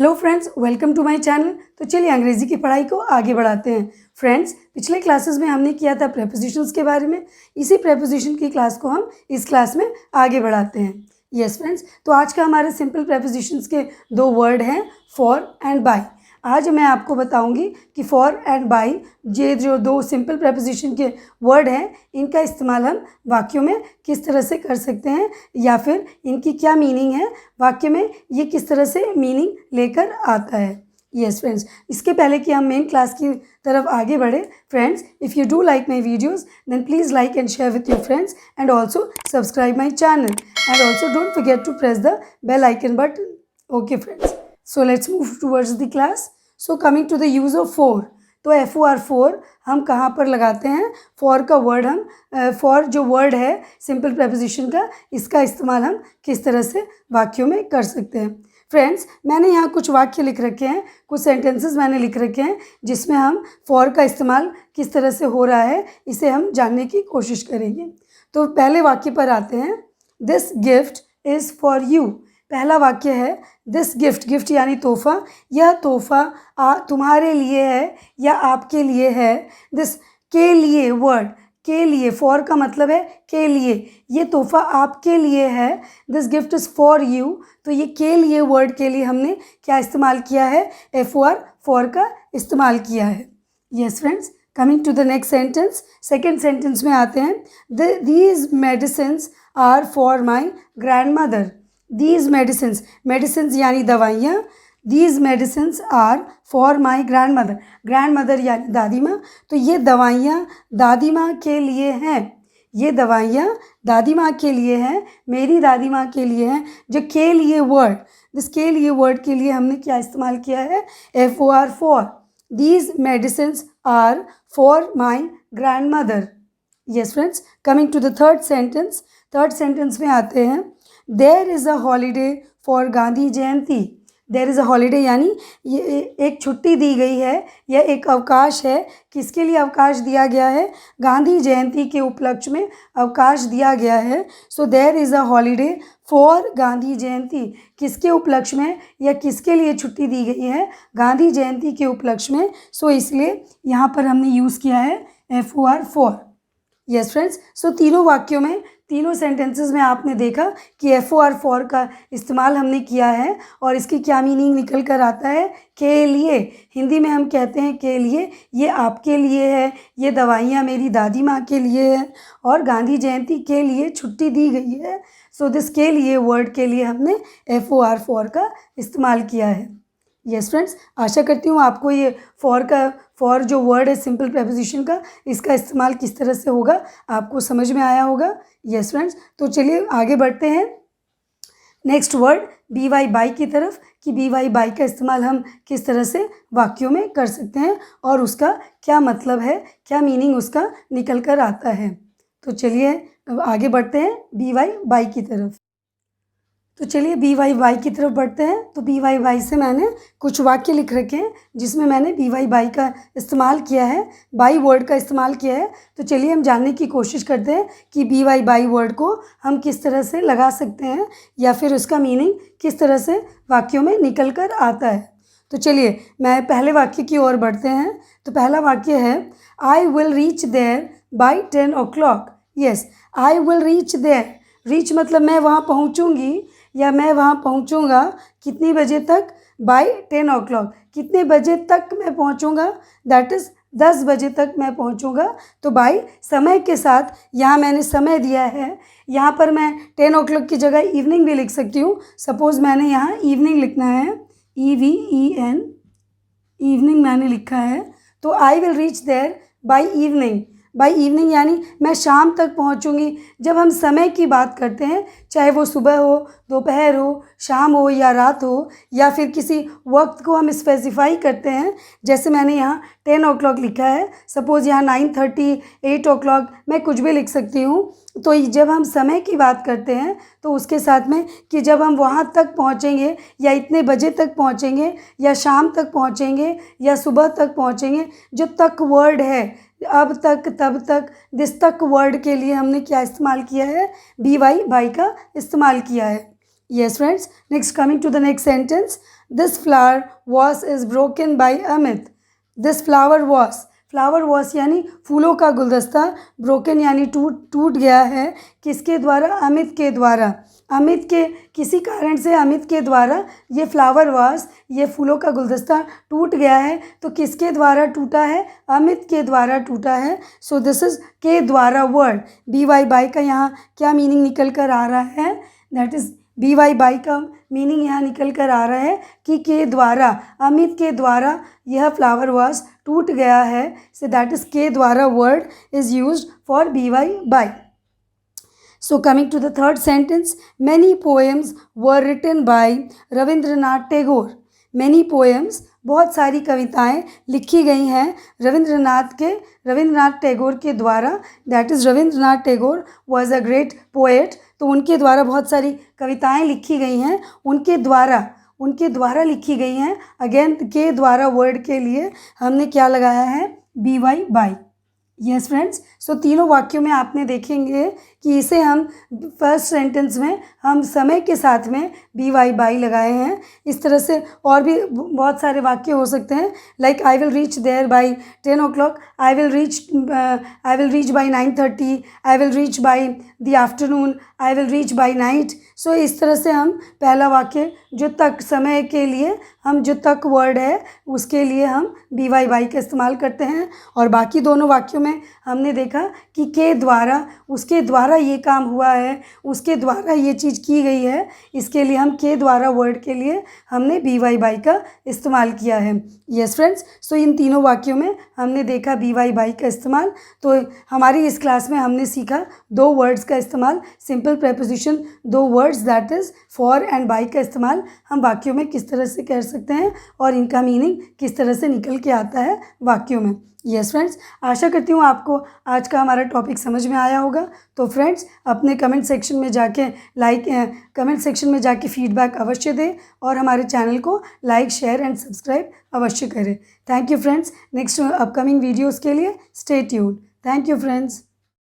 Hello friends, welcome to my channel. तो चलिए अंग्रेज़ी की पढ़ाई को आगे बढ़ाते हैं। फ्रेंड्स, पिछले क्लासेस में हमने किया था प्रेपोजिशंस के बारे में। इसी प्रेपोजिशन की क्लास को हम इस क्लास में आगे बढ़ाते हैं। यस फ्रेंड्स, तो आज का हमारे सिंपल प्रेपोजिशंस के दो वर्ड हैं, फॉर एंड बाय। आज मैं आपको बताऊंगी कि फॉर एंड बाय ये जो दो सिंपल प्रेपोजिशन के वर्ड हैं, इनका इस्तेमाल हम वाक्यों में किस तरह से कर सकते हैं या फिर इनकी क्या मीनिंग है, वाक्य में ये किस तरह से मीनिंग लेकर आता है। यस फ्रेंड्स, इसके पहले कि हम मेन क्लास की तरफ आगे बढ़े, friends if you do like my videos then please like and share with your friends and also subscribe my channel and also don't forget to press the bell icon button. Okay friends, so let's move towards the class. So coming to the use of for, तो for हम कहाँ पर लगाते हैं? for का word हम for जो word है सिंपल प्रेपोजिशन का, इसका इस्तेमाल हम किस तरह से वाक्यों में कर सकते हैं। फ्रेंड्स, मैंने यहाँ कुछ वाक्य लिख रखे हैं, कुछ सेंटेंसेस मैंने लिख रखे हैं जिसमें हम for का इस्तेमाल किस तरह से हो रहा है इसे हम जानने की कोशिश करेंगे। तो पहले वाक्य पर आते हैं। This gift is for you. पहला वाक्य है दिस गिफ्ट, गिफ्ट यानी तोहफ़ा, यह तोहफ़ा तुम्हारे लिए है या आपके लिए है। दिस के लिए वर्ड, के लिए, फॉर का मतलब है के लिए, ये तोहफ़ा आपके लिए है। This gift is for you, तो ये के लिए वर्ड के लिए हमने क्या इस्तेमाल किया है? फॉर का इस्तेमाल किया है। Yes friends, coming to the next sentence, second sentence में आते हैं। These medicines are for my grandmother. These medicines, medicines यानी दवाइयाँ, these medicines are for my grandmother, grandmother यानी दादी माँ, तो ये दवाइयाँ दादी माँ के लिए हैं, ये दवाइयाँ दादी माँ के लिए हैं, मेरी दादी माँ के लिए हैं। जो के लिए वर्ड, दिस के लिए वर्ड के लिए हमने क्या इस्तेमाल किया है? for। These medicines are for my grandmother. Yes friends, coming to the third sentence, third sentence में आते हैं। There is a holiday for Gandhi Jayanti. There is a holiday यानी ये एक छुट्टी दी गई है या एक अवकाश है। किसके लिए अवकाश दिया गया है? गांधी जयंती के उपलक्ष्य में अवकाश दिया गया है। So there is a holiday for Gandhi Jayanti, किसके उपलक्ष्य में या किसके लिए छुट्टी दी गई है? गांधी जयंती के उपलक्ष्य में। सो इसलिए यहाँ पर हमने यूज़ किया है for। यस फ्रेंड्स, सो तीनों वाक्यों में, तीनों सेंटेंसेस में आपने देखा कि for का इस्तेमाल हमने किया है और इसकी क्या मीनिंग निकल कर आता है? के लिए। हिंदी में हम कहते हैं के लिए, ये आपके लिए है, ये दवाइयाँ मेरी दादी माँ के लिए है और गांधी जयंती के लिए छुट्टी दी गई है। सो दिस के लिए वर्ड के लिए हमने for का इस्तेमाल किया है। यस फ्रेंड्स, आशा करती हूँ आपको ये फॉर जो वर्ड है सिंपल प्रेपोजिशन का, इसका इस्तेमाल किस तरह से होगा आपको समझ में आया होगा। यस फ्रेंड्स, तो चलिए आगे बढ़ते हैं next word B Y by की तरफ, कि बी वाई बाई का इस्तेमाल हम किस तरह से वाक्यों में कर सकते हैं और उसका क्या मतलब है, क्या मीनिंग उसका निकल कर आता है। तो चलिए आगे बढ़ते हैं बी वाई बाई की तरफ। तो चलिए बी वाई बाई की तरफ बढ़ते हैं। तो बी वाई बाई से मैंने कुछ वाक्य लिख रखे हैं जिसमें मैंने बी वाई बाई का इस्तेमाल किया है, बाई वर्ड का इस्तेमाल किया है। तो चलिए हम जानने की कोशिश करते हैं कि बी वाई बाई वर्ड को हम किस तरह से लगा सकते हैं या फिर उसका मीनिंग किस तरह से वाक्यों में निकल कर आता है। तो चलिए मैं पहले वाक्य की ओर बढ़ते हैं। तो पहला वाक्य है I will reach there by 10 o'clock। Yes, I will reach there, reach मतलब मैं वहाँ पहुँचूँगी या मैं वहाँ पहुँचूँगा कितनी बजे तक? बाय 10 o'clock, कितने बजे तक मैं पहुँचूँगा? दैट इज़ 10 बजे तक मैं पहुँचूँगा। तो बाय समय के साथ यहाँ मैंने समय दिया है, यहाँ पर मैं 10 o'clock की जगह इवनिंग भी लिख सकती हूँ। सपोज़ मैंने यहाँ इवनिंग लिखना है, EVEN, इवनिंग मैंने लिखा है। तो I will reach there by evening, by evening यानी मैं शाम तक पहुंचूंगी। जब हम समय की बात करते हैं, चाहे वो सुबह हो, दोपहर हो, शाम हो या रात हो, या फिर किसी वक्त को हम स्पेसिफाई करते हैं, जैसे मैंने यहाँ 10 o'clock लिखा है, सपोज़ यहाँ 9:30, 8 o'clock, मैं कुछ भी लिख सकती हूँ। तो जब हम समय की बात करते हैं तो उसके साथ में कि जब हम वहाँ तक पहुँचेंगे या इतने बजे तक पहुँचेंगे या शाम तक पहुँचेंगे या सुबह तक पहुँचेंगे, जो तक वर्ड है, अब तक, तब तक, दिस तक वर्ड के लिए हमने क्या इस्तेमाल किया है? बी वाई बाई का इस्तेमाल किया है। Yes friends, next coming to the next sentence, this flower vase is broken by Amit. This flower vase यानी फूलों का गुलदस्ता, ब्रोकन यानी टूट गया है, किसके द्वारा? अमित के द्वारा। अमित के किसी कारण से अमित के द्वारा ये फ्लावर वास, ये फूलों का गुलदस्ता टूट गया है। तो किसके द्वारा टूटा है? अमित के द्वारा टूटा है। सो दिस इज़ के द्वारा वर्ड। बी वाई बाई का यहाँ क्या मीनिंग निकल कर आ रहा है? That is B Y by का मीनिंग यहाँ निकल कर आ रहा है कि के द्वारा, अमित के द्वारा यह फ्लावर वास टूट गया है। सो दैट इज़ के द्वारा word is used for B Y by. So coming to the third sentence, many poems were written by Rabindranath Tagore. Many poems, बहुत सारी कविताएं लिखी गई हैं रविंद्रनाथ टैगोर के द्वारा। That is Rabindranath Tagore was a great poet. तो उनके द्वारा बहुत सारी कविताएं लिखी गई हैं, उनके द्वारा लिखी गई हैं। अगेन के द्वारा वर्ड के लिए हमने क्या लगाया है? B Y by. Yes friends, so तीनों वाक्यों में आपने देखेंगे कि इसे हम फर्स्ट सेंटेंस में हम समय के साथ में बी वाई बाई लगाए हैं। इस तरह से और भी बहुत सारे वाक्य हो सकते हैं, like I will reach there by 10 o'clock, I will reach by 9:30, I will reach by the afternoon, I will reach by night. So इस तरह से हम पहला वाक्य जो तक समय के लिए हम जो तक वर्ड है उसके लिए हम बी वाई बाई का इस्तेमाल करते हैं। और बाकी दोनों वाक्यों में हमने देखा कि के द्वारा, उसके द्वारा ये काम हुआ है, उसके द्वारा ये चीज़ की गई है, इसके लिए हम के द्वारा वर्ड के लिए हमने बी वाई बाई का इस्तेमाल किया है। यस फ्रेंड्स, सो इन तीनों वाक्यों में हमने देखा बी वाई बाई का इस्तेमाल। तो हमारी इस क्लास में हमने सीखा दो वर्ड्स का इस्तेमाल, सिंपल प्रेपोजिशन, दो words that is for and by का इस्तेमाल हम वाक्यों में किस तरह से कर सकते हैं और इनका मीनिंग किस तरह से निकल के आता है वाक्यों में। यस फ्रेंड्स, आशा करती हूँ आपको आज का हमारा टॉपिक समझ में आया होगा। तो फ्रेंड्स, अपने कमेंट सेक्शन में जाके फीडबैक अवश्य दें और हमारे चैनल को लाइक, शेयर एंड सब्सक्राइब अवश्य करें। Thank you friends. Next upcoming videos के लिए stay tuned. Thank you friends.